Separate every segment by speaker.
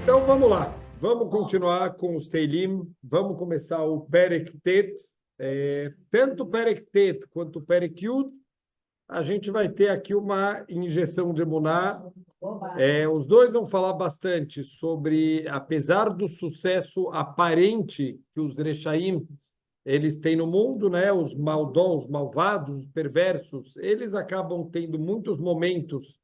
Speaker 1: Então vamos lá, vamos continuar com os Teilim, vamos começar o Perek Tet. Tanto o Perek Tet quanto o Perek Yud, a gente vai ter aqui uma injeção de emuná. Os dois vão falar bastante sobre, apesar do sucesso aparente que os Rechaim eles têm no mundo, né? Os maldosos, os malvados, os perversos, eles acabam tendo muitos momentos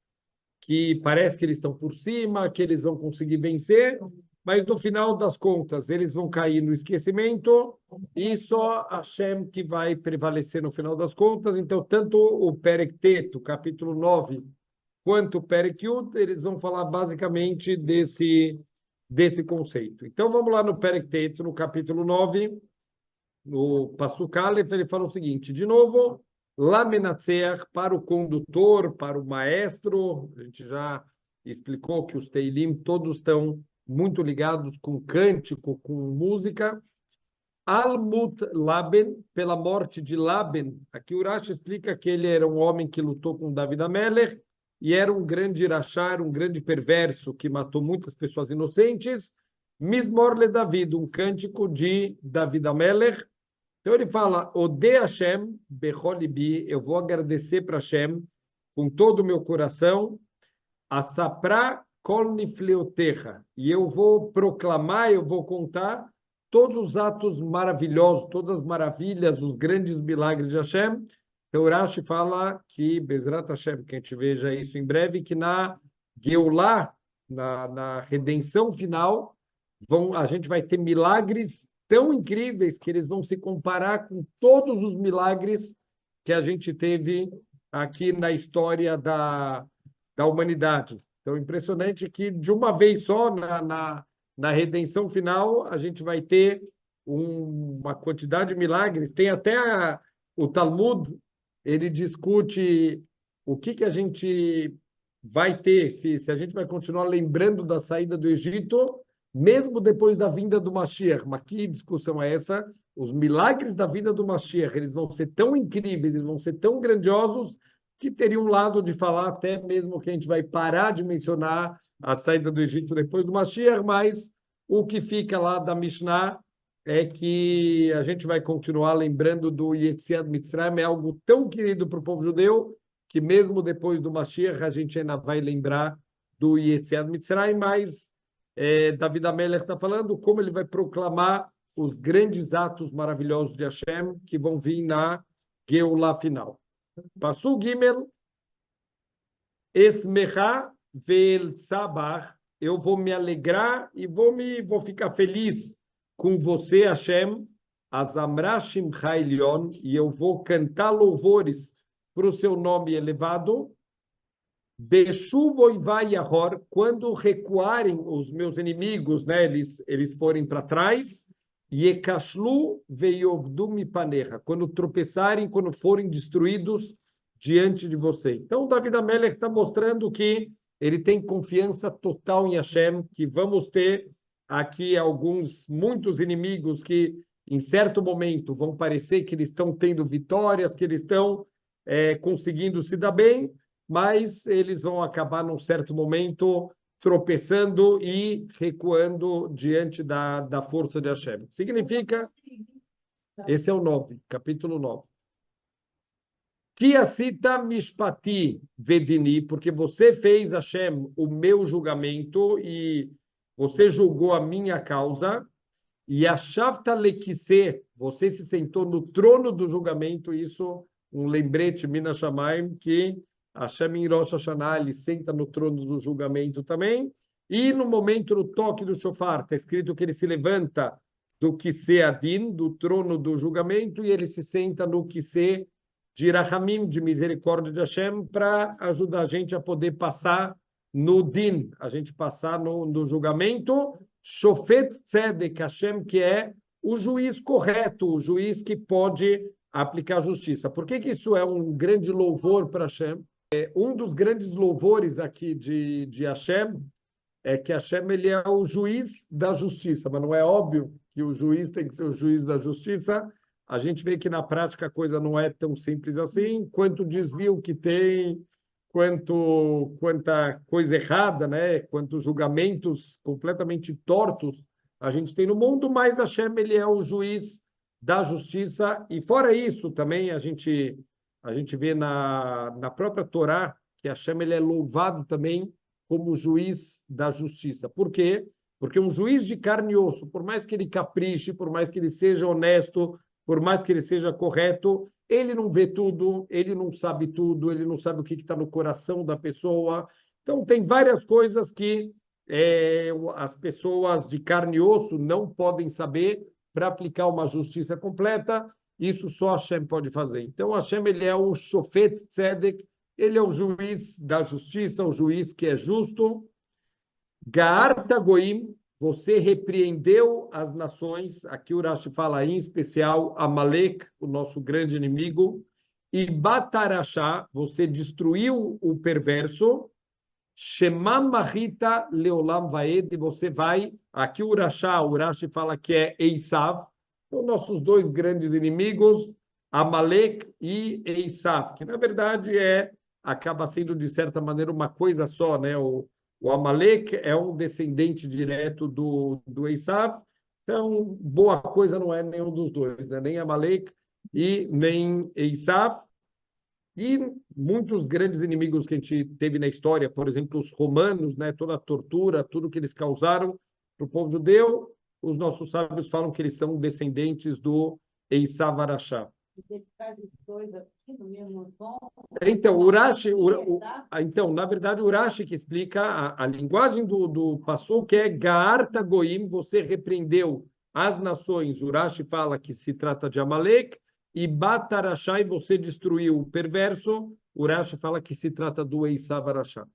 Speaker 1: que parece que eles estão por cima, que eles vão conseguir vencer, mas no final das contas eles vão cair no esquecimento e só Hashem que vai prevalecer no final das contas. Então, tanto o Perek Tet, capítulo 9, quanto o Perek Yud, eles vão falar basicamente desse conceito. Então, vamos lá no Perek Tet, no capítulo 9, no Pasuk Aleph, ele fala o seguinte, de novo, Lamenatzer, para o condutor, para o maestro, a gente já explicou que os Teilim todos estão muito ligados com cântico, com música. Almut Laben, pela morte de Laben, aqui o Rashi explica que ele era um homem que lutou com David Amelech e era um grande irachá, um grande perverso que matou muitas pessoas inocentes. Mismor le David, um cântico de David Amelech. Então ele fala, Ode Hashem bechol libi, eu vou agradecer para Hashem com todo o meu coração, Asapra kol nifleotecha, e eu vou proclamar, eu vou contar todos os atos maravilhosos, todas as maravilhas, os grandes milagres de Hashem. Então Rashi fala que, Bezrat Hashem, que a gente veja isso em breve, que na Geulah, na redenção final, a gente vai ter milagres tão incríveis que eles vão se comparar com todos os milagres que a gente teve aqui na história da humanidade. Então, impressionante que, de uma vez só, na redenção final, a gente vai ter uma quantidade de milagres. Tem até o Talmud, ele discute o que a gente vai ter, se a gente vai continuar lembrando da saída do Egito, mesmo depois da vinda do Mashiach. Mas que discussão é essa? Os milagres da vinda do Mashiach, eles vão ser tão incríveis, eles vão ser tão grandiosos, que teria um lado de falar até mesmo que a gente vai parar de mencionar a saída do Egito depois do Mashiach, mas o que fica lá da Mishnah é que a gente vai continuar lembrando do Yetziat Mitzrayim, é algo tão querido para o povo judeu, que mesmo depois do Mashiach a gente ainda vai lembrar do Yetziat Mitzrayim, mas David Amelech está falando como ele vai proclamar os grandes atos maravilhosos de Hashem que vão vir na Geulah final. Passu Gimel, Esmecha vel tzabach, eu vou me alegrar e vou ficar feliz com você, Hashem, Azamrashim Hailion, e eu vou cantar louvores para o seu nome elevado. Bechuvoi vai Yahor, quando recuarem os meus inimigos, né, eles forem para trás, Yekashlu veyovdu mipanecha, quando tropeçarem, quando forem destruídos diante de você. Então, David Amelech está mostrando que ele tem confiança total em Hashem, que vamos ter aqui muitos inimigos que, em certo momento, vão parecer que eles estão tendo vitórias, que eles estão conseguindo se dar bem, mas eles vão acabar, num certo momento, tropeçando e recuando diante da força de Hashem. Significa, esse é o 9, capítulo 9. Kiasita mishpati vedini, porque você fez, Hashem, o meu julgamento e você julgou a minha causa, e achavta lekise, você se sentou no trono do julgamento, isso, um lembrete, Minas Shamayim, que Hashem em Rosh Hashanah, ele senta no trono do julgamento também, e no momento do toque do shofar, está escrito que ele se levanta do Kisei Adin, do trono do julgamento, e ele se senta no Kisei de Rahamim, de misericórdia de Hashem, para ajudar a gente a poder passar no Din, a gente passar no julgamento, Shofet Tzedek Hashem, que é o juiz correto, o juiz que pode aplicar justiça. Por que isso é um grande louvor para Hashem? Um dos grandes louvores aqui de Hashem é que Hashem ele é o juiz da justiça, mas não é óbvio que o juiz tem que ser o juiz da justiça. A gente vê que na prática a coisa não é tão simples assim, quanto desvio que tem, quanta coisa errada, né? Quantos julgamentos completamente tortos a gente tem no mundo, mas Hashem, ele é o juiz da justiça. E fora isso, também a gente vê na própria Torá que Hashem, ele é louvado também como juiz da justiça. Por quê? Porque um juiz de carne e osso, por mais que ele capriche, por mais que ele seja honesto, por mais que ele seja correto, ele não vê tudo, ele não sabe tudo, ele não sabe o que está no coração da pessoa. Então, tem várias coisas que as pessoas de carne e osso não podem saber para aplicar uma justiça completa. Isso só Hashem pode fazer. Então, Hashem, ele é o Shofet Tzedek, ele é o juiz da justiça, o juiz que é justo. Ga'arta Goim, você repreendeu as nações. Aqui o Rashi fala em especial Amalek, o nosso grande inimigo. E Batarashá, você destruiu o perverso. Shema Mahita Leolam Vaed, você vai. Aqui o Rashi fala que é Eisav, são nossos dois grandes inimigos, Amalek e Eisav, que na verdade acaba sendo de certa maneira uma coisa só, né? O Amalek é um descendente direto do Eisav, então boa coisa não é nenhum dos dois, né? Nem Amalek e nem Eisav. E muitos grandes inimigos que a gente teve na história, por exemplo, os romanos, né? Toda a tortura, tudo que eles causaram para o povo judeu, os nossos sábios falam que eles são descendentes do Eisav Arashá. Então, então, na verdade, o Urashi que explica a linguagem do Passuk, que é Ga'arta Goim, você repreendeu as nações. O Urashi fala que se trata de Amalek, e Batarashai, você destruiu o perverso. O Urashi fala que se trata do Eisav Arashá.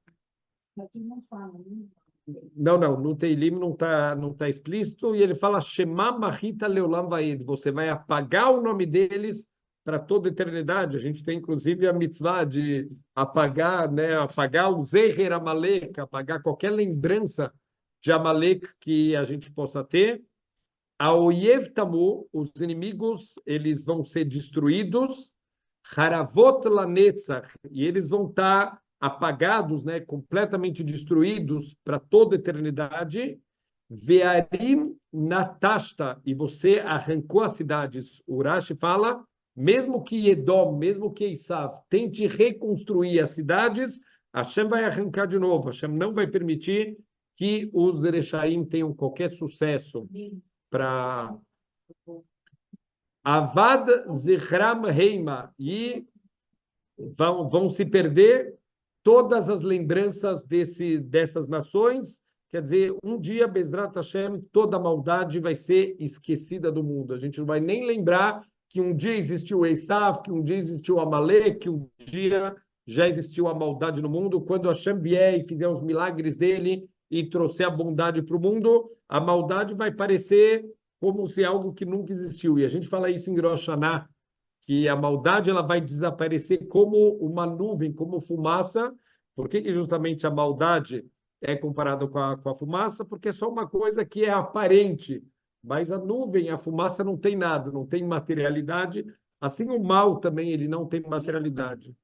Speaker 1: Não, no Teilim não tá explícito, e ele fala Shema Mahita Leolam Vaed, você vai apagar o nome deles para toda a eternidade. A gente tem inclusive a mitzvah de apagar, né, apagar o Zeher Amalek, apagar qualquer lembrança de Amalek que a gente possa ter. A Oyev Tamu, os inimigos, eles vão ser destruídos. Haravot Lanetzach, e eles vão estar apagados, né, completamente destruídos para toda a eternidade. Vearim Natashta, e você arrancou as cidades. Urashi fala, mesmo que Edom, mesmo que Esav tente reconstruir as cidades, Hashem vai arrancar de novo. Hashem não vai permitir que os Erechaim tenham qualquer sucesso para Avad Zichram Heima, e vão se perder todas as lembranças dessas nações. Quer dizer, um dia, Bezrat Hashem, toda a maldade vai ser esquecida do mundo. A gente não vai nem lembrar que um dia existiu Esav, que um dia existiu Amalek, que um dia já existiu a maldade no mundo. Quando Hashem vier e fizer os milagres dele e trouxer a bondade para o mundo, a maldade vai parecer como se algo que nunca existiu. E a gente fala isso em Rosh Hashanah, que a maldade ela vai desaparecer como uma nuvem, como fumaça. Por que justamente a maldade é comparada com a fumaça? Porque é só uma coisa que é aparente, mas a nuvem, a fumaça não tem nada, não tem materialidade. Assim o mal também, ele não tem materialidade.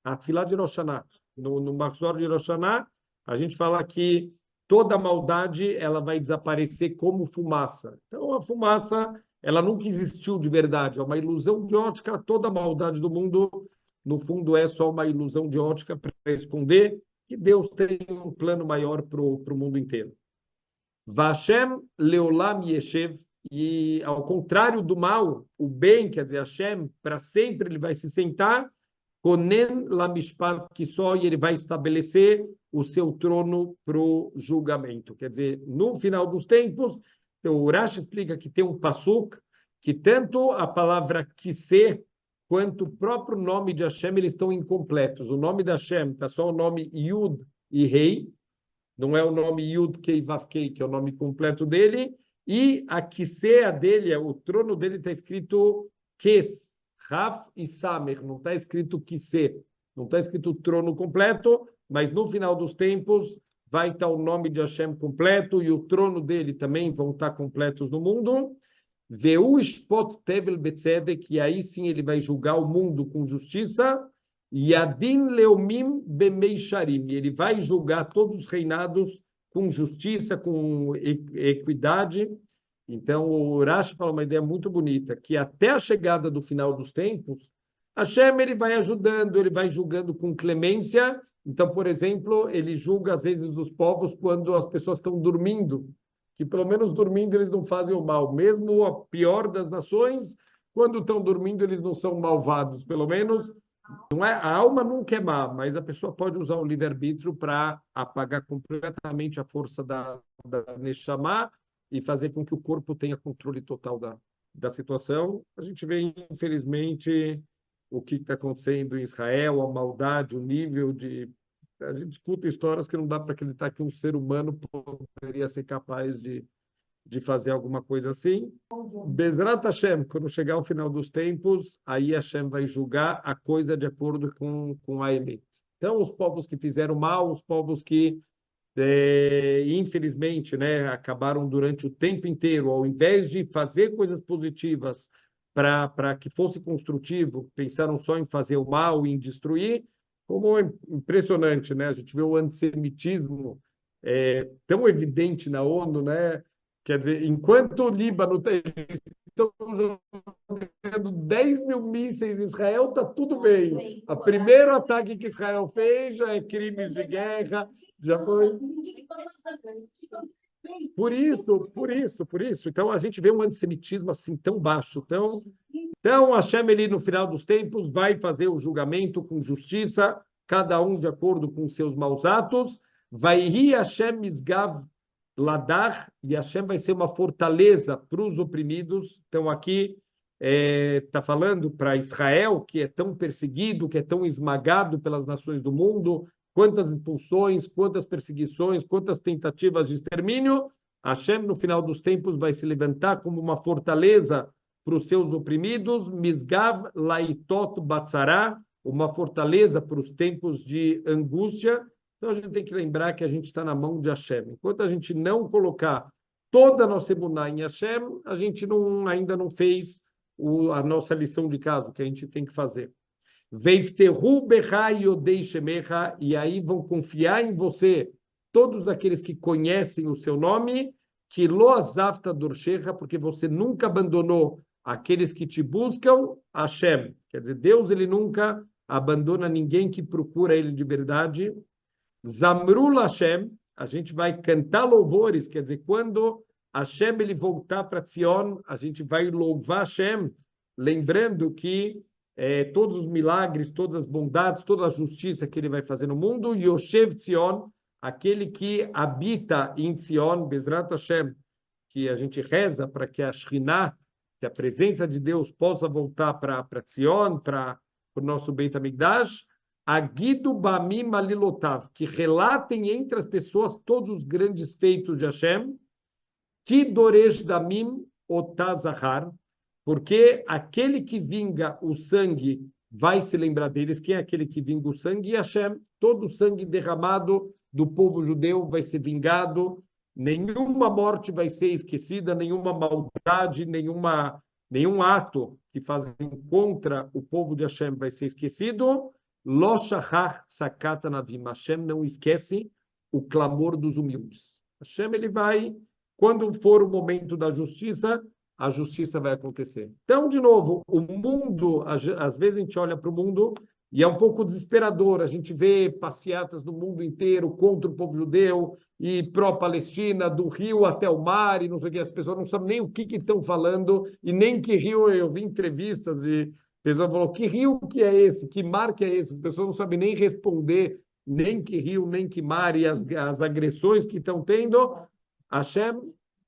Speaker 1: A Tefilá de Rosh Hashanah, no Machzor de Rosh Hashanah, a gente fala que toda a maldade ela vai desaparecer como fumaça. Então, a fumaça ela nunca existiu de verdade, é uma ilusão de ótica. Toda a maldade do mundo, no fundo, é só uma ilusão de ótica para esconder que Deus tem um plano maior para o mundo inteiro. Vashem leolam yeshev, e ao contrário do mal, o bem, quer dizer, Hashem, para sempre ele vai se sentar, Konen lamishpat kisó, e ele vai estabelecer o seu trono para o julgamento. Quer dizer, no final dos tempos, o Urashi explica que tem um pasuk, que tanto a palavra kisé quanto o próprio nome de Hashem, eles estão incompletos. O nome de Hashem está só o nome Yud e Rei, não é o nome Yud Kei Vav Kei, que é o nome completo dele, e a kisé dele, o trono dele está escrito Kes, Raf e Samer, não está escrito kisé, não está escrito trono completo, mas no final dos tempos vai estar o nome de Hashem completo e o trono dele também vão estar completos no mundo. Veu Shpot Tevel Betzedek, que aí sim ele vai julgar o mundo com justiça. Yadin leomim bemeisharim. Ele vai julgar todos os reinados com justiça, com equidade. Então, o Rashi fala uma ideia muito bonita, que até a chegada do final dos tempos, Hashem ele vai ajudando, ele vai julgando com clemência. Então, por exemplo, ele julga às vezes os povos quando as pessoas estão dormindo, que pelo menos dormindo eles não fazem o mal. Mesmo a pior das nações, quando estão dormindo eles não são malvados, pelo menos. Não é, a alma nunca é má, mas a pessoa pode usar o livre-arbítrio para apagar completamente a força da Neshama e fazer com que o corpo tenha controle total da situação. A gente vê, infelizmente, o que está acontecendo em Israel, a maldade, o nível de... A gente escuta histórias que não dá para acreditar que um ser humano poderia ser capaz de fazer alguma coisa assim. Bezrat Hashem, quando chegar ao final dos tempos, aí Hashem vai julgar a coisa de acordo com a Emet. Então, os povos que fizeram mal, os povos que, infelizmente, né, acabaram durante o tempo inteiro, ao invés de fazer coisas positivas para que fosse construtivo, pensaram só em fazer o mal, em destruir, como é impressionante, né? A gente vê o antissemitismo tão evidente na ONU, né? Quer dizer, enquanto o Líbano eles estão jogando 10 mil mísseis em Israel, está tudo bem. O primeiro ataque que Israel fez já é crimes de guerra, já foi. Por isso. Então, a gente vê um antissemitismo assim tão baixo. Então Hashem, ele, no final dos tempos, vai fazer o julgamento com justiça, cada um de acordo com seus maus atos. Vai rir Hashem misgav ladar, e Hashem vai ser uma fortaleza para os oprimidos. Então, aqui está falando para Israel, que é tão perseguido, que é tão esmagado pelas nações do mundo, quantas expulsões, quantas perseguições, quantas tentativas de extermínio. Hashem, no final dos tempos, vai se levantar como uma fortaleza para os seus oprimidos, Misgav Laitot Batzará, uma fortaleza para os tempos de angústia. Então, a gente tem que lembrar que a gente está na mão de Hashem. Enquanto a gente não colocar toda a nossa emuná em Hashem, a gente ainda não fez a nossa lição de casa, que a gente tem que fazer. Veiftehu becha yodei shemecha, e aí vão confiar em você todos aqueles que conhecem o seu nome, que lo azavta dorshecha, porque você nunca abandonou aqueles que te buscam, Hashem. Quer dizer, Deus ele nunca abandona ninguém que procura ele de verdade. Zamrul Hashem, a gente vai cantar louvores, quer dizer, quando Hashem ele voltar para Tzion, a gente vai louvar Hashem, lembrando que todos os milagres, todas as bondades, toda a justiça que ele vai fazer no mundo, Yoshev Tzion, aquele que habita em Tzion, Bezrat Hashem, que a gente reza para que a Shekhinah, que a presença de Deus possa voltar para Tzion, para o nosso Beit HaMikdash, Agidu Bamim Alilotav, que relatem entre as pessoas todos os grandes feitos de Hashem, que Doresh Damim Otazahar, porque aquele que vinga o sangue vai se lembrar deles. Quem é aquele que vinga o sangue? Hashem. Todo o sangue derramado do povo judeu vai ser vingado, nenhuma morte vai ser esquecida, nenhuma maldade, nenhum ato que fazem contra o povo de Hashem vai ser esquecido. Lo shachach sakata navim. Hashem não esquece o clamor dos humildes. Hashem, ele vai, quando for o momento da justiça, a justiça vai acontecer. Então, de novo, o mundo, às vezes a gente olha para o mundo e é um pouco desesperador. A gente vê passeatas no mundo inteiro contra o povo judeu e pró-Palestina, do rio até o mar, e não sei o que. As pessoas não sabem nem o que estão falando e nem que rio. Eu vi entrevistas e a pessoa falou, que rio que é esse? Que mar que é esse? As pessoas não sabem nem responder, nem que rio, nem que mar, e as agressões que estão tendo. Hashem,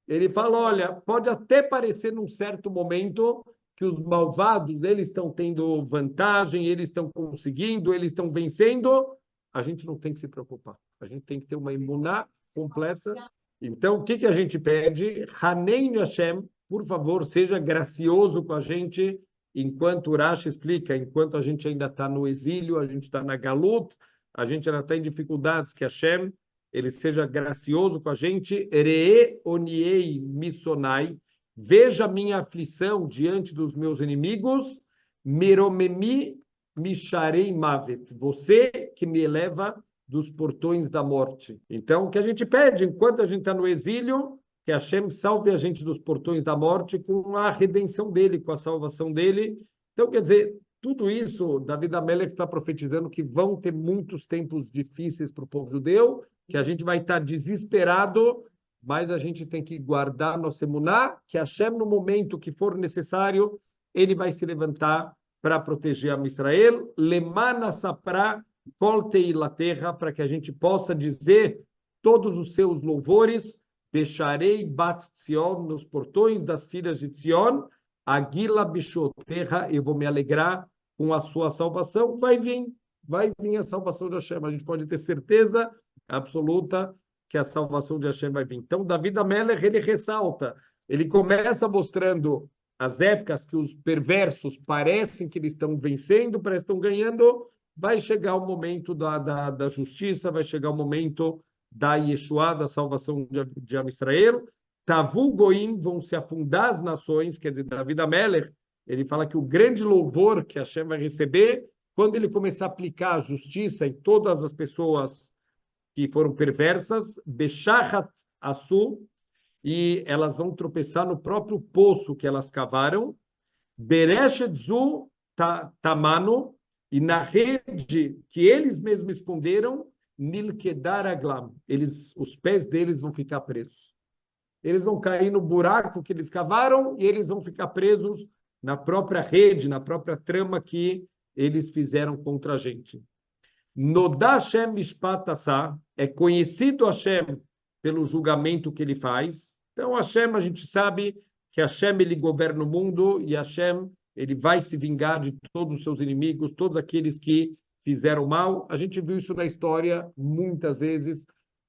Speaker 1: ele fala, olha, pode até parecer num certo momento que os malvados, eles estão tendo vantagem, eles estão conseguindo, eles estão vencendo. A gente não tem que se preocupar. A gente tem que ter uma imuná completa. Então, o que a gente pede? Hanein Hashem, por favor, seja gracioso com a gente, enquanto Urash explica, enquanto a gente ainda está no exílio, a gente está na galut, a gente ainda está em dificuldades, que Hashem ele seja gracioso com a gente. Re oniei misonai, veja minha aflição diante dos meus inimigos. Miromemi misharei mavet, você que me eleva dos portões da morte. Então, o que a gente pede, enquanto a gente está no exílio, que Hashem salve a gente dos portões da morte com a redenção dele, com a salvação dele. Então, quer dizer, tudo isso, David Amelech está profetizando que vão ter muitos tempos difíceis para o povo judeu, que a gente vai estar desesperado, mas a gente tem que guardar nossa emuná, que Hashem, no momento que for necessário, ele vai se levantar para proteger a Israel, lemana sapra colte la terra, para que a gente possa dizer todos os seus louvores, deixarei bat Tzion, nos portões das filhas de Tzion, Aguila bichoterra, eu vou me alegrar com a sua salvação, vai vir a salvação de Hashem, a gente pode ter certeza absoluta que a salvação de Hashem vai vir. Então, David Amelech, ele ressalta, ele começa mostrando as épocas que os perversos parecem que eles estão vencendo, parecem que estão ganhando, vai chegar o momento da justiça, vai chegar o momento da Yeshua, da salvação de Israel. Tavu Goim, vão se afundar as nações, quer dizer, David Amelech, ele fala que o grande louvor que Hashem vai receber, quando ele começar a aplicar a justiça em todas as pessoas que foram perversas, Beshachat Asu, e elas vão tropeçar no próprio poço que elas cavaram, Bereshet Zu Tamano, e na rede que eles mesmos esconderam, Nilkedar Aglam, os pés deles vão ficar presos. Eles vão cair no buraco que eles cavaram e eles vão ficar presos na própria rede, na própria trama que eles fizeram contra a gente. Nodá Hashem Mishpat Asá, é conhecido Hashem pelo julgamento que ele faz. Então, Hashem, a gente sabe que Hashem, ele governa o mundo e Hashem, ele vai se vingar de todos os seus inimigos, todos aqueles que fizeram mal. A gente viu isso na história muitas vezes.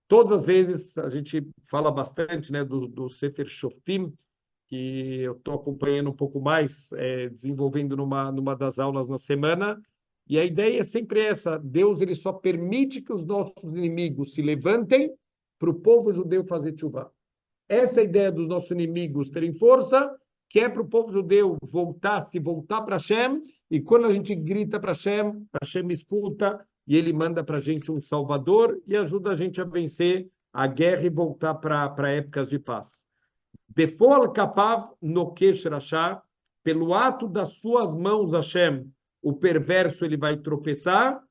Speaker 1: Todas as vezes, a gente fala bastante, né, do Sefer Shoftim, que eu estou acompanhando um pouco mais, desenvolvendo numa das aulas na semana. E a ideia é sempre essa: Deus, ele só permite que os nossos inimigos se levantem para o povo judeu fazer tshuva. Essa é a ideia dos nossos inimigos terem força, que é para o povo judeu se voltar para Hashem, e quando a gente grita para Hashem, Hashem escuta, e ele manda para a gente um salvador e ajuda a gente a vencer a guerra e voltar para épocas de paz. Befol kapav nokesh rasha, pelo ato das suas mãos, Hashem, o perverso ele vai tropeçar,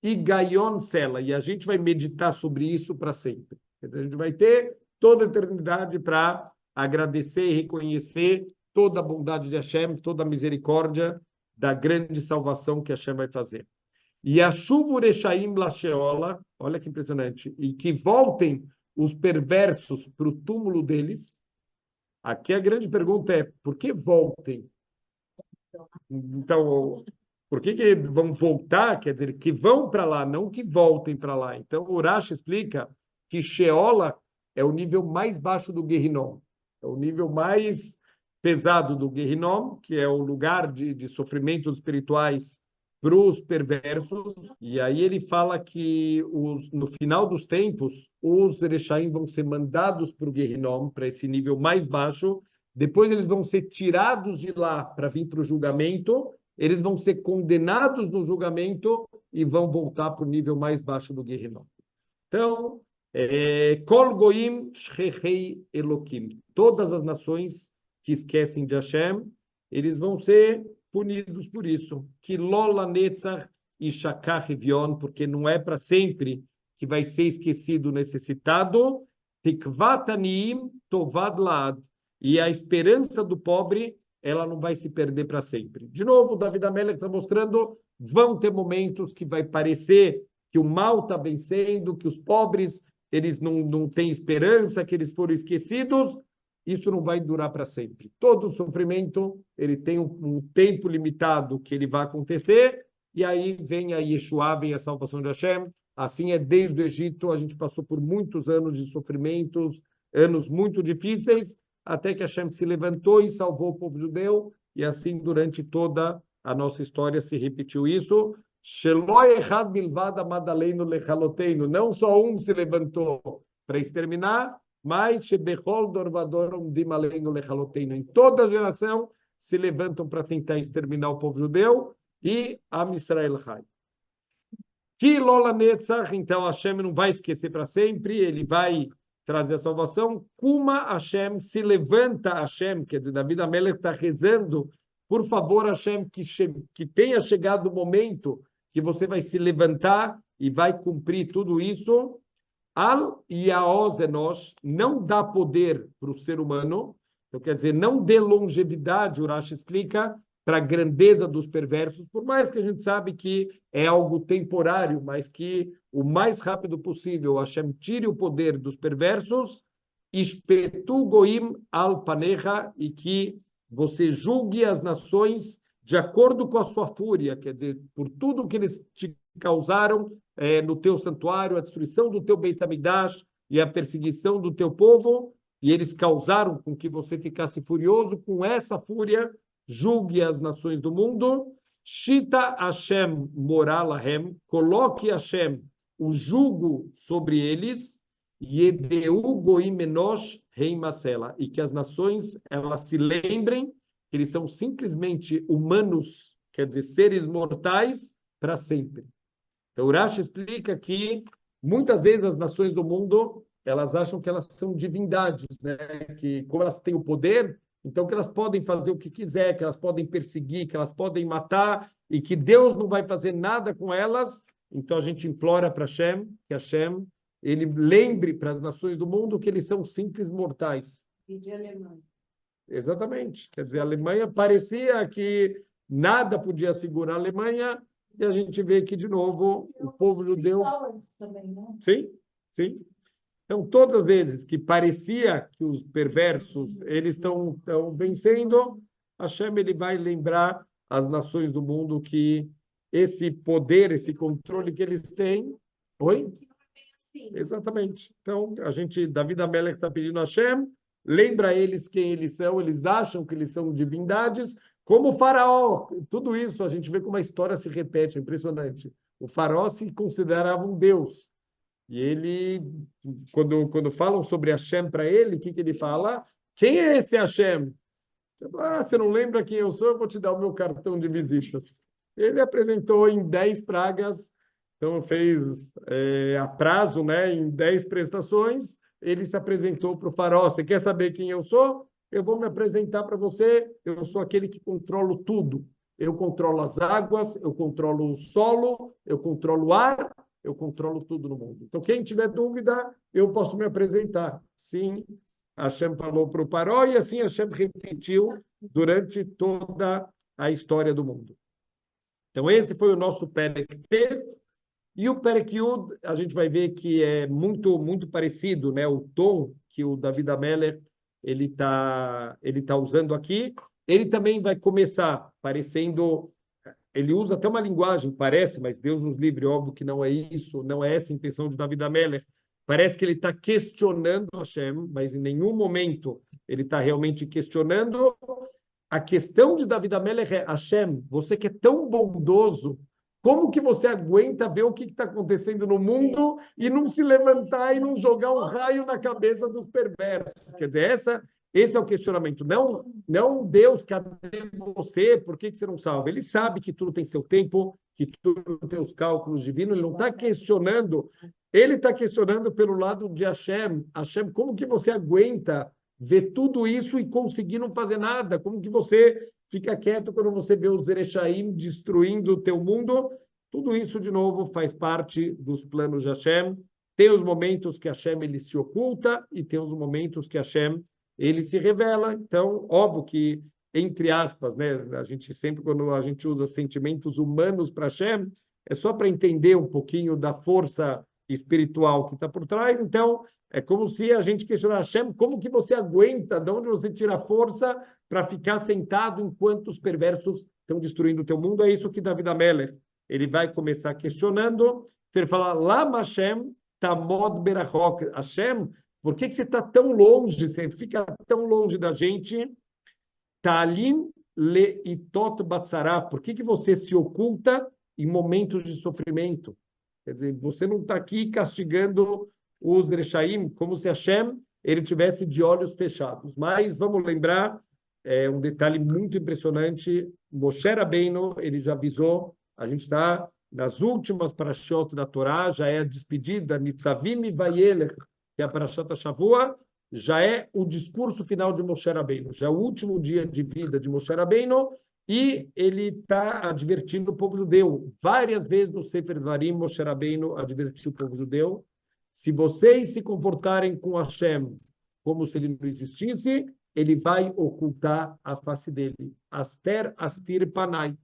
Speaker 1: e Gayon Sela, e a gente vai meditar sobre isso para sempre. Quer dizer, a gente vai ter toda a eternidade para agradecer e reconhecer toda a bondade de Hashem, toda a misericórdia da grande salvação que Hashem vai fazer. E a chuva Urechaim Lasheola, olha que impressionante, e que voltem os perversos para o túmulo deles. Aqui a grande pergunta é, por que voltem? Então, por que vão voltar? Quer dizer, que vão para lá, não que voltem para lá. Então, o Urash explica que Sheola é o nível mais baixo do Gehinom. É o nível mais pesado do Gehinom, que é o lugar de sofrimentos espirituais para os perversos. E aí ele fala que no final dos tempos, os Erechaim vão ser mandados para o Gehinom, para esse nível mais baixo. Depois eles vão ser tirados de lá para vir para o julgamento. Eles vão ser condenados no julgamento e vão voltar para o nível mais baixo do Gehinom. Então, Kol Goim Shechei Elokim. Todas as nações que esquecem de Hashem, eles vão ser punidos por isso. Que Lola Netzach e Shakach Evion, porque não é para sempre que vai ser esquecido o necessitado. Tikvat Aniim Tovad Laad. E a esperança do pobre, ela não vai se perder para sempre. De novo, David Amelech está mostrando, vão ter momentos que vai parecer que o mal está vencendo, que os pobres eles não têm esperança, que eles foram esquecidos. Isso não vai durar para sempre. Todo sofrimento ele tem um tempo limitado que ele vai acontecer, e aí vem a Yeshua, vem a salvação de Hashem. Assim é desde o Egito, a gente passou por muitos anos de sofrimentos, anos muito difíceis, até que Hashem se levantou e salvou o povo judeu, e assim durante toda a nossa história se repetiu isso. Não só um se levantou para exterminar, mas em toda geração se levantam para tentar exterminar o povo judeu, e Am Israel Chai. Que Lola Netzach, então Hashem não vai esquecer para sempre, ele vai trazer a salvação. Kuma Hashem, se levanta Hashem, quer dizer, David Amelech está rezando, por favor, Hashem, que tenha chegado o momento que você vai se levantar e vai cumprir tudo isso. Al Yaoz Enosh, não dá poder para o ser humano, então quer dizer, não dê longevidade, o Rashi explica, para a grandeza dos perversos, por mais que a gente sabe que é algo temporário, mas que o mais rápido possível Hashem tire o poder dos perversos, Ishpetu Goim al Panecha, e que você julgue as nações de acordo com a sua fúria, quer dizer, por tudo que eles te causaram no teu santuário, a destruição do teu Beit HaMikdash e a perseguição do teu povo, e eles causaram com que você ficasse furioso, com essa fúria, julgue as nações do mundo, Shita Hashem moralahem, coloque Hashem o jugo sobre eles, Yedeu Goim Enosh Rei Masela, e que as nações elas se lembrem que eles são simplesmente humanos, quer dizer, seres mortais para sempre. Então, o Rashi explica que muitas vezes as nações do mundo elas acham que elas são divindades, né? Que como elas têm o poder, então que elas podem fazer o que quiser, que elas podem perseguir, que elas podem matar e que Deus não vai fazer nada com elas. Então a gente implora para Hashem, que Hashem ele lembre para as nações do mundo que eles são simples mortais.
Speaker 2: E de Alemanha.
Speaker 1: Exatamente. Quer dizer, a Alemanha parecia que nada podia segurar a Alemanha e a gente vê que, de novo, o povo judeu...
Speaker 2: Também, né?
Speaker 1: Sim, sim. Então, todas as vezes que parecia que os perversos eles estão vencendo, Hashem ele vai lembrar as nações do mundo que esse poder, esse controle que eles têm... Oi? Exatamente. Então, David Amelech está pedindo a Hashem, lembra eles quem eles são, eles acham que eles são divindades, como o faraó. Tudo isso a gente vê como a história se repete, é impressionante. O faraó se considerava um deus. E ele, quando falam sobre Hashem para ele, o que ele fala? Quem é esse Hashem? Você não lembra quem eu sou? Eu vou te dar o meu cartão de visitas. Ele apresentou em 10 pragas, então fez a prazo, né, em 10 prestações, ele se apresentou para o faraó. Você quer saber quem eu sou? Eu vou me apresentar para você. Eu sou aquele que controlo tudo. Eu controlo as águas, eu controlo o solo, eu controlo o ar, eu controlo tudo no mundo. Então, quem tiver dúvida, eu posso me apresentar. Sim, Hashem falou para o faraó e assim Hashem repetiu durante toda a história do mundo. Então, esse foi o nosso Perek Tet. E o Perek Yud, a gente vai ver que é muito, muito parecido, né? O tom que o David Amelech ele tá usando aqui. Ele também vai começar parecendo... Ele usa até uma linguagem, parece, mas Deus nos livre, óbvio que não é isso, não é essa a intenção de David Amelech. Parece que ele está questionando Hashem, mas em nenhum momento ele está realmente questionando. A questão de David Amelech é: Hashem, você que é tão bondoso, como que você aguenta ver o que está acontecendo no mundo e não se levantar e não jogar um raio na cabeça dos perversos? Quer dizer, esse é o questionamento. Não Deus, cadê você? Por que você não salva? Ele sabe que tudo tem seu tempo, que tudo tem os cálculos divinos. Ele não está questionando. Ele está questionando pelo lado de Hashem. Hashem, como que você aguenta ver tudo isso e conseguir não fazer nada? Como que você fica quieto quando você vê os Erechaim destruindo o teu mundo? Tudo isso, de novo, faz parte dos planos de Hashem. Tem os momentos que Hashem ele se oculta e tem os momentos que Hashem ele se revela. Então, óbvio que, entre aspas, né, a gente sempre, quando a gente usa sentimentos humanos para Hashem, é só para entender um pouquinho da força espiritual que está por trás. Então, é como se a gente questionasse: Hashem, como que você aguenta? De onde você tira força para ficar sentado enquanto os perversos estão destruindo o teu mundo? É isso que David Amelech ele vai começar questionando. Ele fala: Lama Hashem tamod berachok. Hashem, por que você está tão longe? Você fica tão longe da gente? Talim leitot batzará. Por que você se oculta em momentos de sofrimento? Quer dizer, você não está aqui castigando os Rechaim como se Hashem ele tivesse de olhos fechados. Mas vamos lembrar é um detalhe muito impressionante. Moshe Rabbeinu, ele já avisou, a gente está nas últimas parashot da Torá, já é a despedida, Nitzavim e Vayelech, que é a parashat Shavua, já é o discurso final de Moshe Rabbeinu, já é o último dia de vida de Moshe Rabbeinu, e ele está advertindo o povo judeu. Várias vezes no Sefer Dvarim, Moshe Rabbeinu advertiu o povo judeu, se vocês se comportarem com Hashem como se ele não existisse, ele vai ocultar a face dele. Aster astir panai.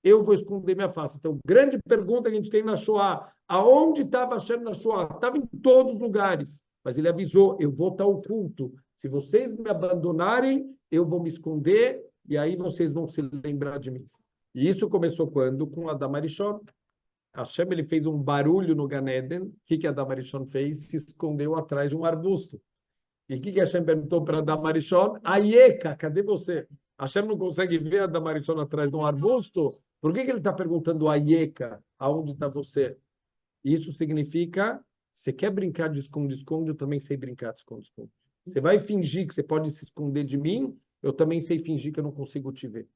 Speaker 1: Eu vou esconder minha face. Então, grande pergunta que a gente tem na Shoah. Aonde estava Hashem na Shoah? Estava em todos os lugares. Mas ele avisou, eu vou estar oculto. Se vocês me abandonarem, eu vou me esconder e aí vocês vão se lembrar de mim. E isso começou quando? Com Adam Arishon. Hashem ele fez um barulho no Gan Eden. O que Adam Arishon fez? Se escondeu atrás de um arbusto. E o que Hashem perguntou para Adam Arishon? Aieka, cadê você? Hashem não consegue ver Adam Arishon atrás de um arbusto? Por que ele está perguntando Aieka? Aonde está você? Isso significa, você quer brincar de esconde-esconde, eu também sei brincar de esconde-esconde. Você vai fingir que você pode se esconder de mim, eu também sei fingir que eu não consigo te ver.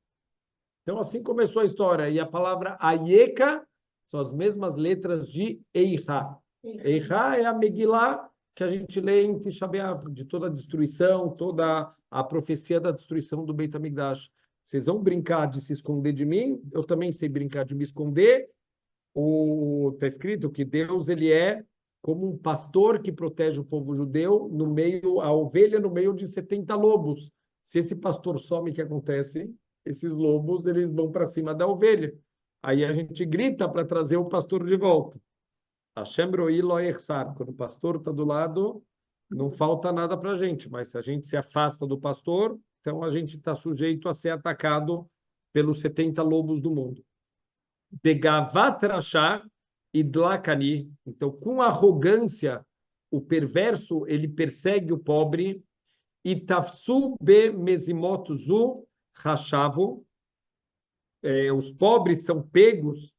Speaker 1: Então, assim começou a história. E a palavra Aieka são as mesmas letras de Eihá. Eihá é a Megilá que a gente lê em Tisha B'Av, de toda a destruição, toda a profecia da destruição do Beit HaMikdash. Vocês vão brincar de se esconder de mim, eu também sei brincar de me esconder. Está escrito que Deus ele é como um pastor que protege o povo judeu, no meio, a ovelha no meio de 70 lobos. Se esse pastor some, o que acontece? Esses lobos eles vão para cima da ovelha. Aí a gente grita para trazer o pastor de volta. Hashem ro'i lo echsar. Quando o pastor está do lado, não falta nada para a gente. Mas se a gente se afasta do pastor, então a gente está sujeito a ser atacado pelos 70 lobos do mundo. Begavat rasha idlakani. Então, com arrogância, o perverso ele persegue o pobre. E tafsu be mezimot zu rashavu. Os pobres são pegos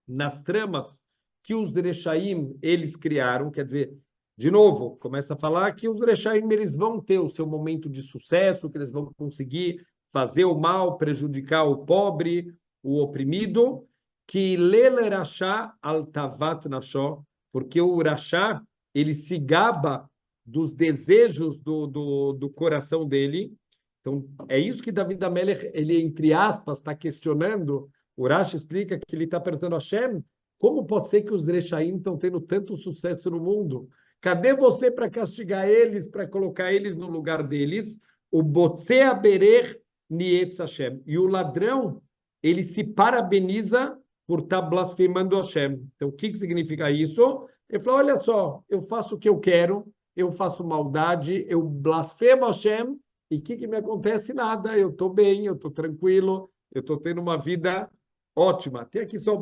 Speaker 1: nas tramas que os Rechaim eles criaram, quer dizer, de novo, começa a falar que os Rechaim eles vão ter o seu momento de sucesso, que eles vão conseguir fazer o mal, prejudicar o pobre, o oprimido, que lele rachá altavat nashó, porque o rachá ele se gaba dos desejos do coração dele. Então, é isso que David Amelech, ele, entre aspas, está questionando. O Rashi explica que ele está perguntando a Hashem, como pode ser que os Rechaim estão tendo tanto sucesso no mundo? Cadê você para castigar eles, para colocar eles no lugar deles? O Botzea Berer Nietz Hashem. E o ladrão, ele se parabeniza por estar blasfemando Hashem. Então, o que significa isso? Ele falou, olha só, eu faço o que eu quero, eu faço maldade, eu blasfemo Hashem, e o que me acontece? Nada, eu estou bem, eu estou tranquilo, eu estou tendo uma vida ótima. Tem aqui só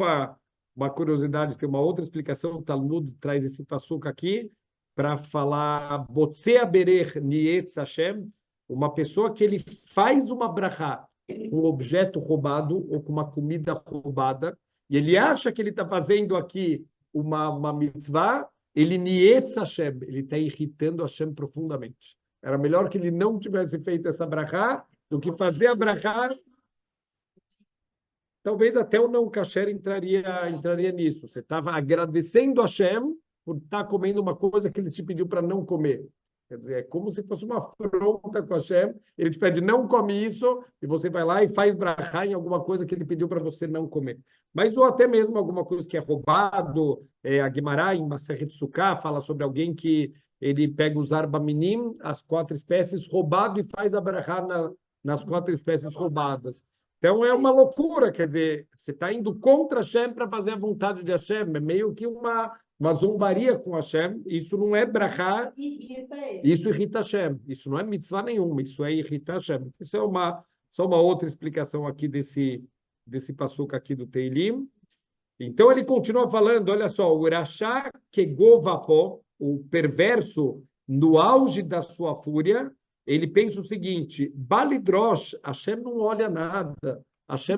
Speaker 1: uma curiosidade, tem uma outra explicação, o Talmud traz esse passuca aqui, para falar Botzea Berer Nietz Hashem, uma pessoa que ele faz uma brachá com um objeto roubado ou com uma comida roubada, e ele acha que ele está fazendo aqui uma mitzvah, ele Nietz Hashem, ele está irritando Hashem profundamente. Era melhor que ele não tivesse feito essa brachá do que fazer a brachá. Talvez até o não kasher entraria nisso. Você estava agradecendo a Hashem por estar comendo uma coisa que ele te pediu para não comer. Quer dizer, é como se fosse uma afronta com a Hashem. Ele te pede, não come isso, e você vai lá e faz brachá em alguma coisa que ele pediu para você não comer. Mas ou até mesmo alguma coisa que é roubado. A Guimará, em Masechet Sukkah, fala sobre alguém que ele pega os arbaminim, as 4 espécies, roubado, e faz a brachá nas 4 espécies roubadas. Então é uma loucura, quer dizer, você está indo contra Hashem para fazer a vontade de Hashem, é meio que uma zombaria com Hashem, isso não é brachá, isso irrita Hashem, isso não é mitzvah nenhuma, isso é irritar Hashem. Isso é só uma outra explicação aqui desse passuca aqui do Teilim. Então ele continua falando, olha só, o rachá kegovapó, o perverso, no auge da sua fúria, ele pensa o seguinte, Balidrosh, Hashem não olha nada, Hashem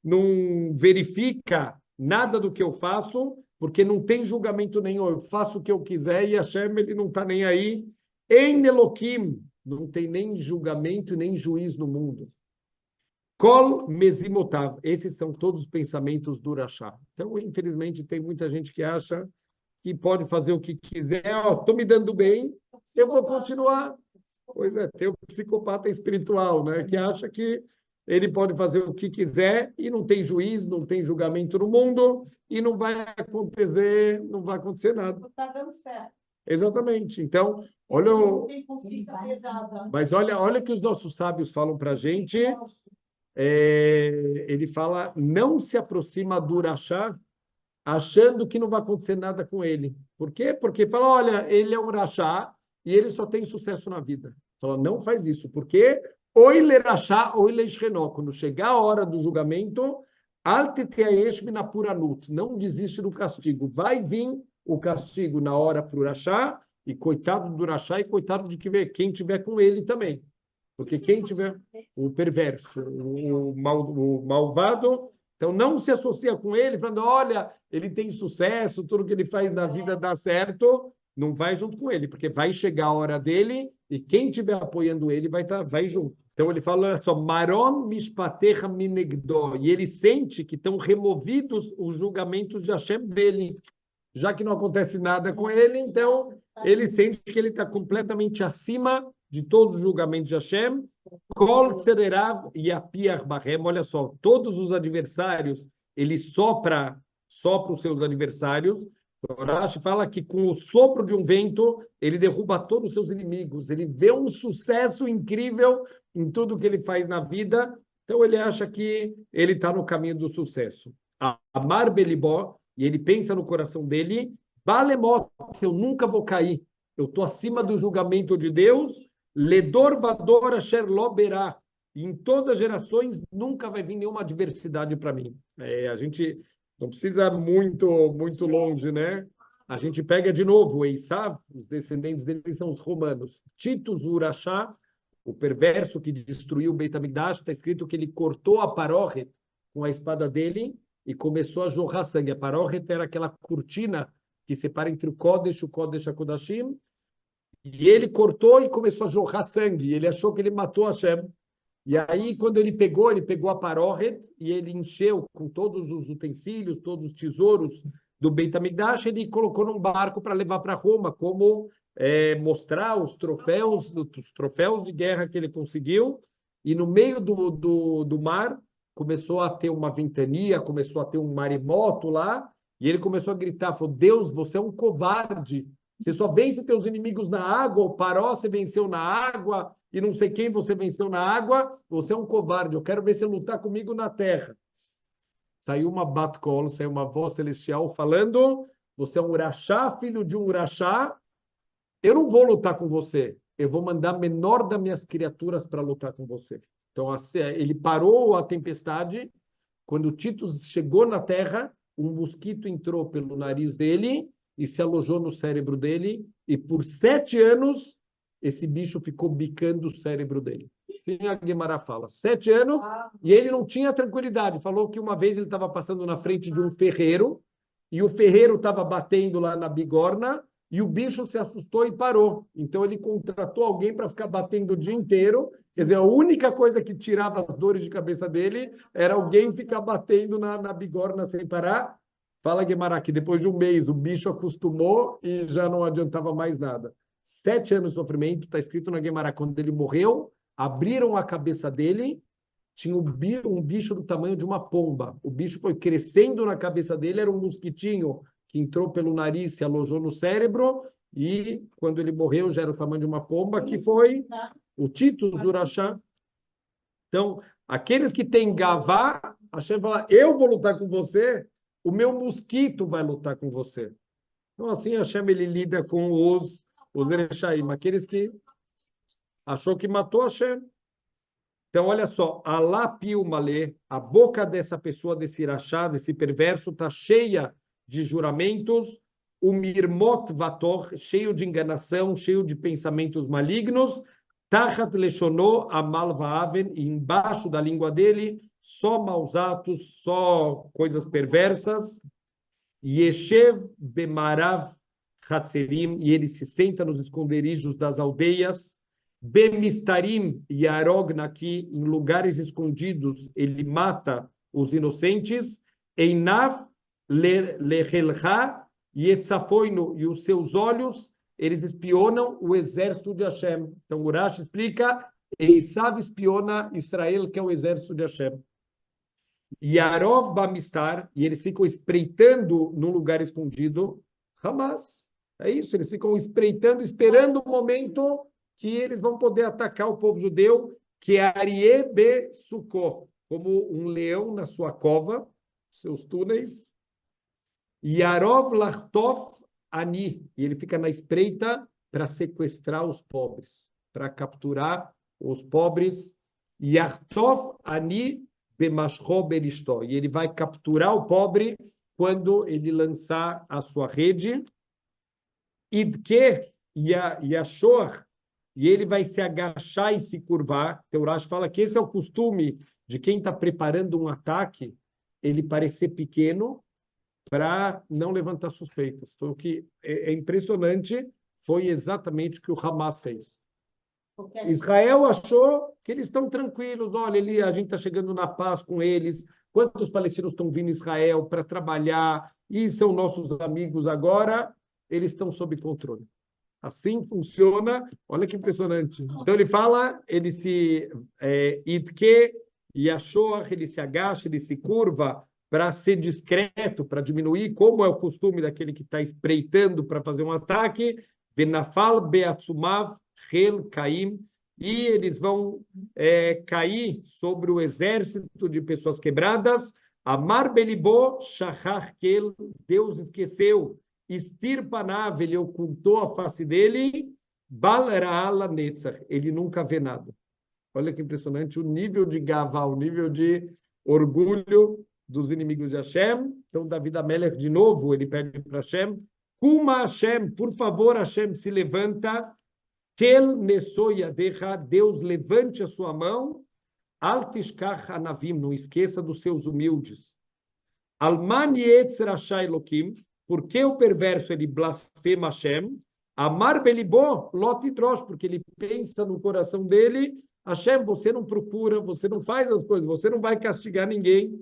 Speaker 1: não verifica nada do que eu faço, porque não tem julgamento nenhum, eu faço o que eu quiser e Hashem ele não está nem aí. Em Elohim, não tem nem julgamento nem juiz no mundo. Kol Mezimotav, esses são todos os pensamentos do Rashá. Então, infelizmente, tem muita gente que acha que pode fazer o que quiser. Estou me dando bem, eu vou continuar. Pois é, tem o psicopata espiritual, né, que acha que ele pode fazer o que quiser e não tem juiz, não tem julgamento no mundo e não vai acontecer nada.
Speaker 2: Está dando certo.
Speaker 1: Exatamente. Então, olha,
Speaker 2: Não tem consciência pesada.
Speaker 1: mas olha que os nossos sábios falam para a gente. Ele fala, não se aproxima do Rashá achando que não vai acontecer nada com ele. Por quê? Porque fala, olha, ele é um Rashá e ele só tem sucesso na vida. Fala, não faz isso, porque oi le Rashá, oi le Shrenó. Quando chegar a hora do julgamento, alte teaesh minapuranut, não desiste do castigo. Vai vir o castigo na hora para o Rashá, e coitado do Rashá e coitado de quem tiver com ele também. Porque quem tiver o perverso, o malvado, então não se associa com ele, falando, olha, ele tem sucesso, tudo que ele faz na vida dá certo, não vai junto com ele, porque vai chegar a hora dele e quem estiver apoiando ele vai junto. Então ele fala, olha só, Maron mishpatecha minegdo, e ele sente que estão removidos os julgamentos de Hashem dele. Já que não acontece nada com ele, então ele sente que ele está completamente acima de todos os julgamentos de Hashem. Kol tzederav yapiach bahem. Olha só, todos os adversários, ele sopra os seus adversários. O Rashi fala que com o sopro de um vento, ele derruba todos os seus inimigos. Ele vê um sucesso incrível em tudo que ele faz na vida. Então ele acha que ele está no caminho do sucesso. Amar belibó, e ele pensa no coração dele, Balemot, eu nunca vou cair. Eu estou acima do julgamento de Deus. Ledor vador asher lo berá. Em todas as gerações nunca vai vir nenhuma adversidade para mim. A gente não precisa muito longe, né? A gente pega de novo o Esav, os descendentes dele são os romanos. Titus Urachá, o perverso que destruiu o Beit HaMikdash, está escrito que ele cortou a paróquia com a espada dele e começou a jorrar sangue. A paróquia era aquela cortina que separa entre o Kodesh e o Kodesh HaKodashim, e ele cortou e começou a jorrar sangue. Ele achou que ele matou Hashem. E aí, quando ele pegou a paróquia e ele encheu com todos os utensílios, todos os tesouros do Beit HaMikdash, ele colocou num barco para levar para Roma, como mostrar os troféus de guerra que ele conseguiu. E no meio do mar, começou a ter uma ventania, começou a ter um maremoto lá, e ele começou a gritar, falou, Deus, você é um covarde, você só vence teus inimigos na água, o Paró você venceu na água, e não sei quem você venceu na água, você é um covarde, eu quero ver você lutar comigo na terra. Saiu uma bat-kol, saiu uma voz celestial falando, você é um Urachá, filho de um Urachá, eu não vou lutar com você, eu vou mandar a menor das minhas criaturas para lutar com você. Então, ele parou a tempestade. Quando Titus chegou na terra, um mosquito entrou pelo nariz dele e se alojou no cérebro dele. E por 7 anos, esse bicho ficou bicando o cérebro dele. Assim a Guemará fala. 7 anos, e ele não tinha tranquilidade. Falou que uma vez ele estava passando na frente de um ferreiro, e o ferreiro estava batendo lá na bigorna, e o bicho se assustou e parou. Então, ele contratou alguém para ficar batendo o dia inteiro. Quer dizer, a única coisa que tirava as dores de cabeça dele era alguém ficar batendo na bigorna sem parar. Fala, Guemará, que depois de um mês o bicho acostumou e já não adiantava mais nada. 7 anos de sofrimento, está escrito na Guemará, quando ele morreu, abriram a cabeça dele, tinha um bicho do tamanho de uma pomba. O bicho foi crescendo na cabeça dele, era um mosquitinho que entrou pelo nariz, se alojou no cérebro, e quando ele morreu já era o tamanho de uma pomba, que foi o Titus Urachá. Então, aqueles que têm gavá, Hashem fala, eu vou lutar com você, o meu mosquito vai lutar com você. Então, assim, Hashem ele lida com os Erechaim, aqueles que achou que matou Hashem. Então, olha só, Alá Piu Malê, a boca dessa pessoa, desse Irachá, desse perverso, está cheia de juramentos, o Mirmot Vator, cheio de enganação, cheio de pensamentos malignos, Tachat Leshonó Amal Vaaven, e embaixo da língua dele, só maus atos, só coisas perversas, Yeshev Bemarav Hatzerim, e ele se senta nos esconderijos das aldeias, Bemistarim Yarog Naki, em lugares escondidos, ele mata os inocentes. Einav Lechelcha Yetzafoino, e os seus olhos, eles espionam o exército de Hashem. Então, Urash explica, Esav espiona Israel, que é o exército de Hashem. Yarov Bamistar, e eles ficam espreitando num lugar escondido. Hamas. É isso, eles ficam espreitando, esperando o momento que eles vão poder atacar o povo judeu, que é Arie be Sukkot, como um leão na sua cova, seus túneis. Yarov Lachtov Ani, e ele fica na espreita para sequestrar os pobres, para capturar os pobres. Yartov Ani bemashcho berishto, e ele vai capturar o pobre quando ele lançar a sua rede. Idke Yashor, e ele vai se agachar e se curvar. Então, o Rashi fala que esse é o costume de quem está preparando um ataque, ele parecer pequeno para não levantar suspeitas. Foi o que é impressionante, foi exatamente o que o Hamas fez. Israel achou que eles estão tranquilos. Olha, a gente está chegando na paz com eles. Quantos palestinos estão vindo a Israel para trabalhar e são nossos amigos agora? Eles estão sob controle. Assim funciona. Olha que impressionante. Então ele fala, ele se idke e achou, ele se agacha, ele se curva para ser discreto, para diminuir, como é o costume daquele que está espreitando para fazer um ataque. Venafal beatsumav Hel Caim, e eles vão cair sobre o exército de pessoas quebradas. Amar Belibó, Shachar Kel, Deus esqueceu. Estirpanav, ele ocultou a face dele. Bal Ra'ala Netzach, ele nunca vê nada. Olha que impressionante o nível de gavá, o nível de orgulho dos inimigos de Hashem. Então, David Amelech, de novo, ele pede para Hashem: Kuma Hashem, por favor, Hashem, se levanta. Kel Nesoyadecha, Deus levante a sua mão. Al Tishkach Anavim, não esqueça dos seus humildes. Alman Yetz Rasha Elokim, porque o perverso ele blasfema Hashem. Amar Belibó Lot Idrosh, porque ele pensa no coração dele: Hashem, você não procura, você não faz as coisas, você não vai castigar ninguém.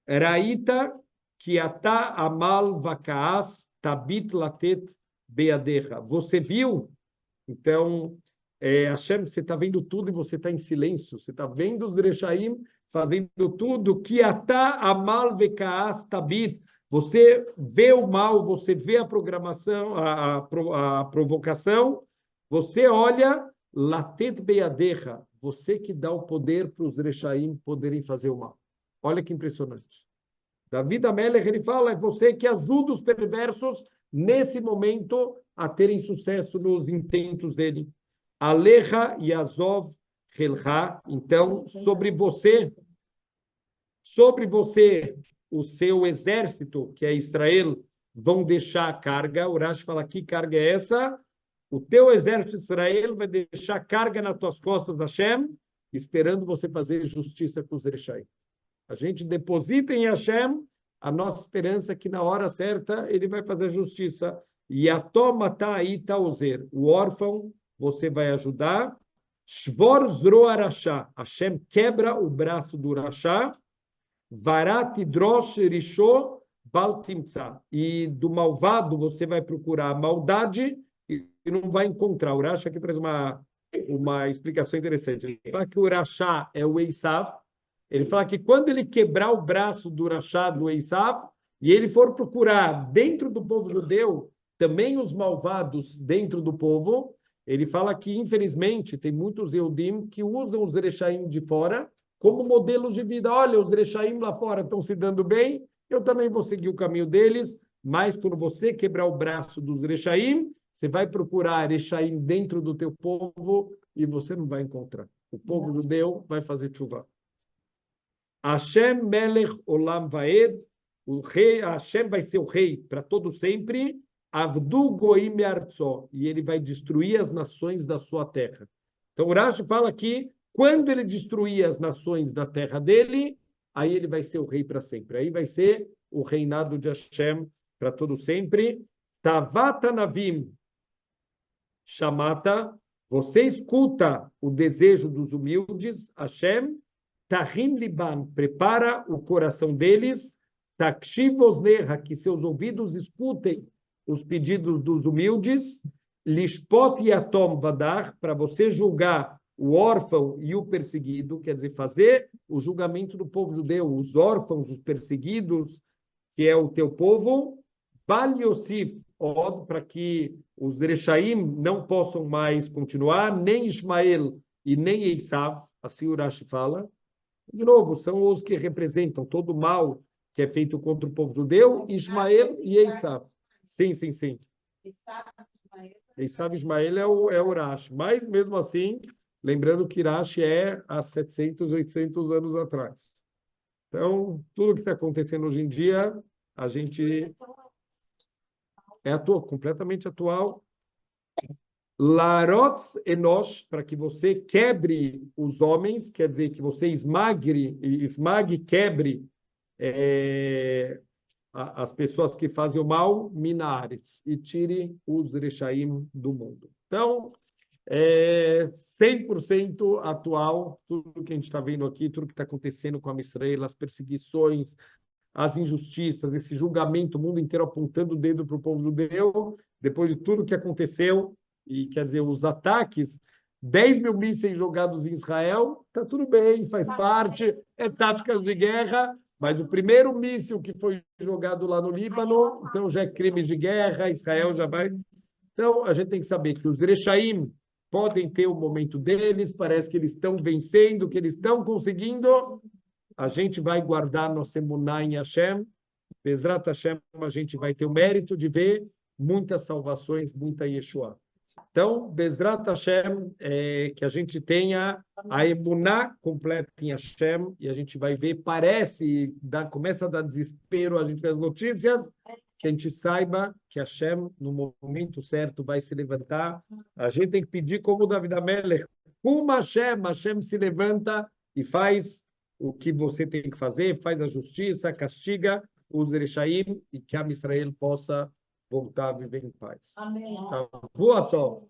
Speaker 1: Raita ki ata amal vakaas tabit latet beadecha. Você viu? Então, Hashem, você está vendo tudo e você está em silêncio. Você está vendo os Rechaim fazendo tudo. Ki ata amal vakaas tabit. Você vê o mal, você vê a programação, a provocação. Você olha latet beadecha. Você que dá o poder para os Rechaim poderem fazer o mal. Olha que impressionante. David Amelech, ele fala, é você que ajuda os perversos nesse momento a terem sucesso nos intentos dele. Alecha Yazov Helcha, então, sobre você, o seu exército, que é Israel, vão deixar a carga. O Rashi fala, que carga é essa? O teu exército de Israel vai deixar carga nas tuas costas, Hashem, esperando você fazer justiça com os Rechaim. A gente deposita em Hashem a nossa esperança que na hora certa ele vai fazer justiça. E a tomata itaozer, o órfão, você vai ajudar. Shvor zro arashá, Hashem quebra o braço do rashá. Varat drosh risho baltimtza, e do malvado você vai procurar a maldade e não vai encontrar. O Rashi aqui traz uma explicação interessante. Ele fala que o rashá é o Esav. Ele fala que quando ele quebrar o braço do Rashá, do Esav, e ele for procurar dentro do povo judeu, também os malvados dentro do povo, ele fala que, infelizmente, tem muitos Eudim que usam os Rechaim de fora como modelos de vida. Olha, os Rechaim lá fora estão se dando bem, eu também vou seguir o caminho deles, mas quando você quebrar o braço dos Rechaim, você vai procurar Rechaim dentro do teu povo e você não vai encontrar. O povo judeu vai fazer chuva. Hashem Melech Olam Vaed, o rei, Hashem vai ser o rei para todo sempre, Avdu Goim Arzo, e ele vai destruir as nações da sua terra. Então o Rashi fala que quando ele destruir as nações da terra dele, aí ele vai ser o rei para sempre. Aí vai ser o reinado de Hashem para todo sempre. Tavat Anavim Shamata, Você escuta o desejo dos humildes, Hashem, Tahim Liban, prepara o coração deles, Takshiv Ozneha, que seus ouvidos escutem os pedidos dos humildes, Lishpot Yatom Vadar, para você julgar o órfão e o perseguido, quer dizer, fazer o julgamento do povo judeu, os órfãos, os perseguidos, que é o teu povo, Bal Yosif Od, para que os Rechaim não possam mais continuar, nem Ismael e nem Eisav, assim o Rashi fala. De novo, são os que representam todo o mal que é feito contra o povo judeu, Ismael e Eisav. Sim, sim, sim. Eisav e Ismael é o Rashi. Mas, mesmo assim, lembrando que Rashi é há 700, 800 anos atrás. Então, tudo que está acontecendo hoje em dia, a gente é atual, completamente atual. Larotz Enosh, para que você quebre os homens, quer dizer, que você esmague, quebre as pessoas que fazem o mal, minares, e tire os rechaim do mundo. Então, 100% atual, tudo que a gente está vendo aqui, tudo que está acontecendo com a Israel, as perseguições, as injustiças, esse julgamento, o mundo inteiro apontando o dedo para o povo judeu, depois de tudo que aconteceu, e quer dizer, os ataques, 10 mil mísseis jogados em Israel, está tudo bem, faz parte, é táticas de guerra, mas o primeiro míssil que foi jogado lá no Líbano, então já é crime de guerra, Israel já vai... Então, a gente tem que saber que os Rechaim podem ter o momento deles, parece que eles estão vencendo, que eles estão conseguindo. A gente vai guardar nossa emuná em Hashem. Bezrat Hashem, a gente vai ter o mérito de ver muitas salvações, muita Yeshua. Então, Bezrat Hashem, que a gente tenha a emuná completa em Hashem, e a gente vai ver, começa a dar desespero, a gente vê as notícias, que a gente saiba que Hashem, no momento certo, vai se levantar. A gente tem que pedir como David Amelech, Hashem se levanta e faz o que você tem que fazer, faz a justiça, castiga os Rechaim e que a Israel possa voltar a viver em paz.
Speaker 2: Amém.
Speaker 1: Voa, Tom.